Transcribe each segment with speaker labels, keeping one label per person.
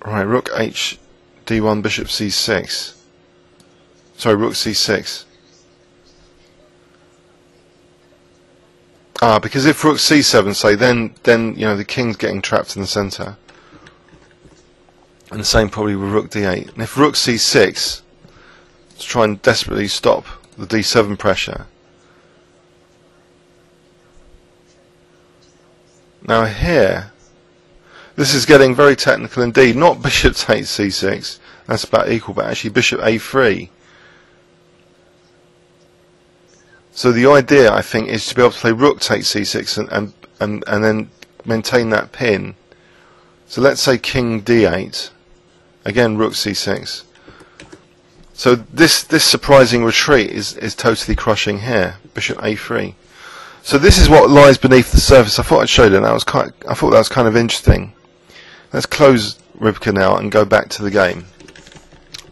Speaker 1: Right, rook h d1, bishop c6. Sorry, rook c6. Because if rook c7, say, then you know the king's getting trapped in the centre. And the same probably with rook d8. And if rook c6, let's try and desperately stop the d7 pressure. Now here, this is getting very technical indeed. Not bishop takes c6, that's about equal, but actually bishop a3. So the idea, I think, is to be able to play rook takes c6 and then maintain that pin. So let's say king d8, again rook c6. So this surprising retreat is totally crushing here, bishop a3. So this is what lies beneath the surface. I thought I'd show you that. I thought that was kind of interesting. Let's close Rivka now and go back to the game.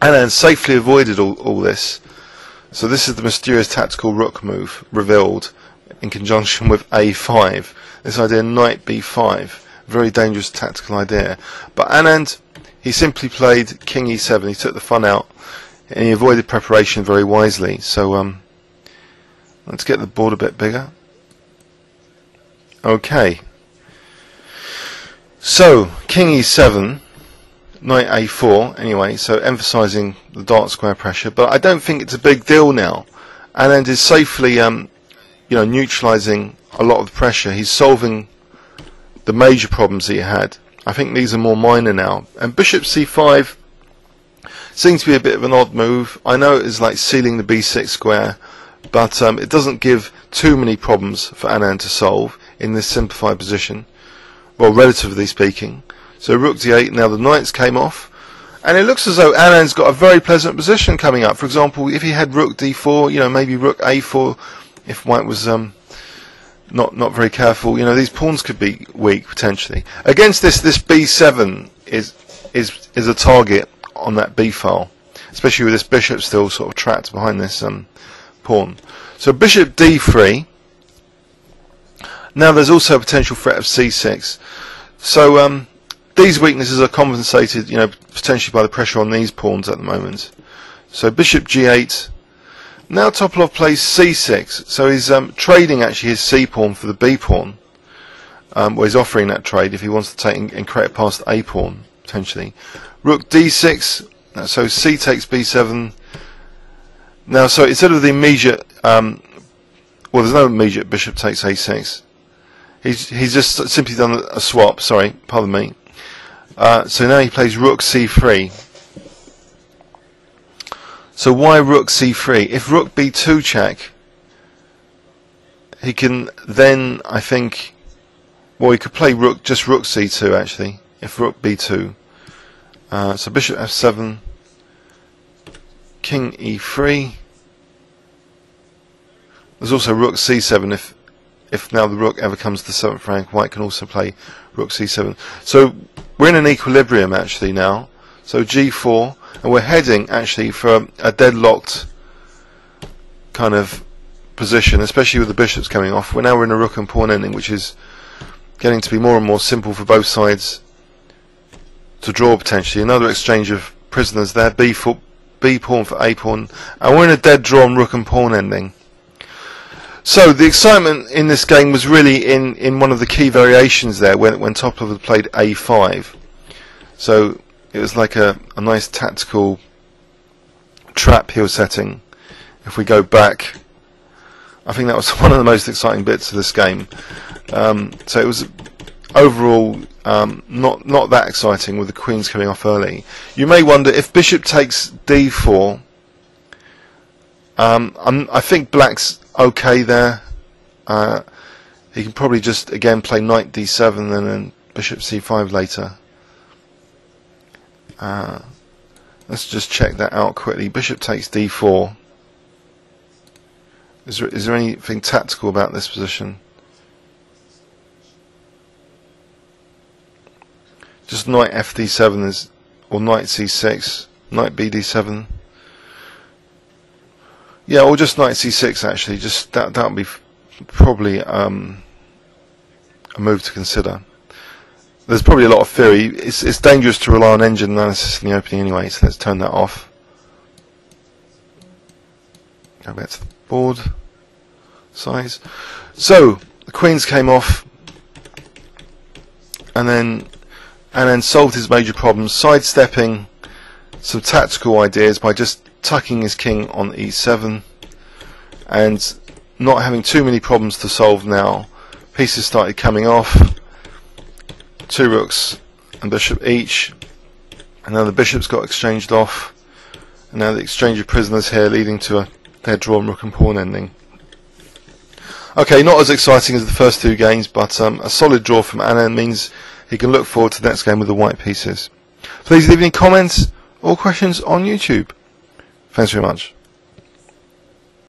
Speaker 1: Anand safely avoided all this. So this is the mysterious tactical rook move revealed in conjunction with a5. This idea knight b5, very dangerous tactical idea. But Anand, he simply played king e7. He took the fun out and he avoided preparation very wisely. So let's get the board a bit bigger. Okay. So king e7. Knight a4 anyway, so emphasising the dark square pressure, but I don't think it's a big deal now. Anand is safely neutralising a lot of the pressure. He's solving the major problems he had. I think these are more minor now. And bishop c5 seems to be a bit of an odd move. I know it is like sealing the b6 square, but it doesn't give too many problems for Anand to solve in this simplified position, well, relatively speaking. So rook d8, now the knights came off, and it looks as though Anand's got a very pleasant position coming up. For example, if he had rook d4, you know, maybe rook a4, if white was not very careful, you know, these pawns could be weak potentially. Against this b7 is a target on that b file, especially with this bishop still sort of trapped behind this pawn. So bishop d3. Now there's also a potential threat of c6. So these weaknesses are compensated, you know, potentially by the pressure on these pawns at the moment. So bishop g8. Now Topalov plays c6. So he's trading actually his c pawn for the b pawn. Well, he's offering that trade if he wants to take and create past a pawn potentially. Rook d6. So c takes b7. Now, so instead of the immediate, well, there's no immediate bishop takes a6. He's just simply done a swap. Sorry, pardon me. So now he plays rook c3. So why rook c3? If rook b2 check, he can then, I think, well, he could play just rook c2 actually, if rook b2. So bishop f7, king e3. There's also rook c7 if now the rook ever comes to the 7th rank, white can also play rook c7. So we're in an equilibrium actually now. So g4, and we're heading actually for a deadlocked kind of position, especially with the bishops coming off. We're now in a rook and pawn ending, which is getting to be more and more simple for both sides to draw potentially. Another exchange of prisoners there, b pawn for a pawn, and we're in a dead draw on rook and pawn ending. So the excitement in this game was really in one of the key variations there when Topalov had played a5. So it was like a nice tactical trap he was setting. If we go back, I think that was one of the most exciting bits of this game. So it was overall not that exciting with the queens coming off early. You may wonder if bishop takes d4. I think black's okay there. He can probably just again play knight d7 and then bishop c5 later. Let's just check that out quickly. Bishop takes d4. Is there anything tactical about this position? Just knight fd7 is, or knight c6, knight bd7. Yeah, or just knight c6 actually. Just that would be probably a move to consider. there's probably a lot of theory. It's dangerous to rely on engine analysis in the opening anyway, so let's turn that off. Go back to the board size. So the queens came off, and then Anand solved his major problems, sidestepping some tactical ideas by just tucking his king on e7 and not having too many problems to solve now. Pieces started coming off, 2 rooks and bishop each, and now the bishops got exchanged off, and now the exchange of prisoners here leading to a dead drawn rook and pawn ending. Okay, not as exciting as the first 2 games, but a solid draw from Anand means he can look forward to the next game with the white pieces. Please leave any comments or questions on YouTube. Thanks very much.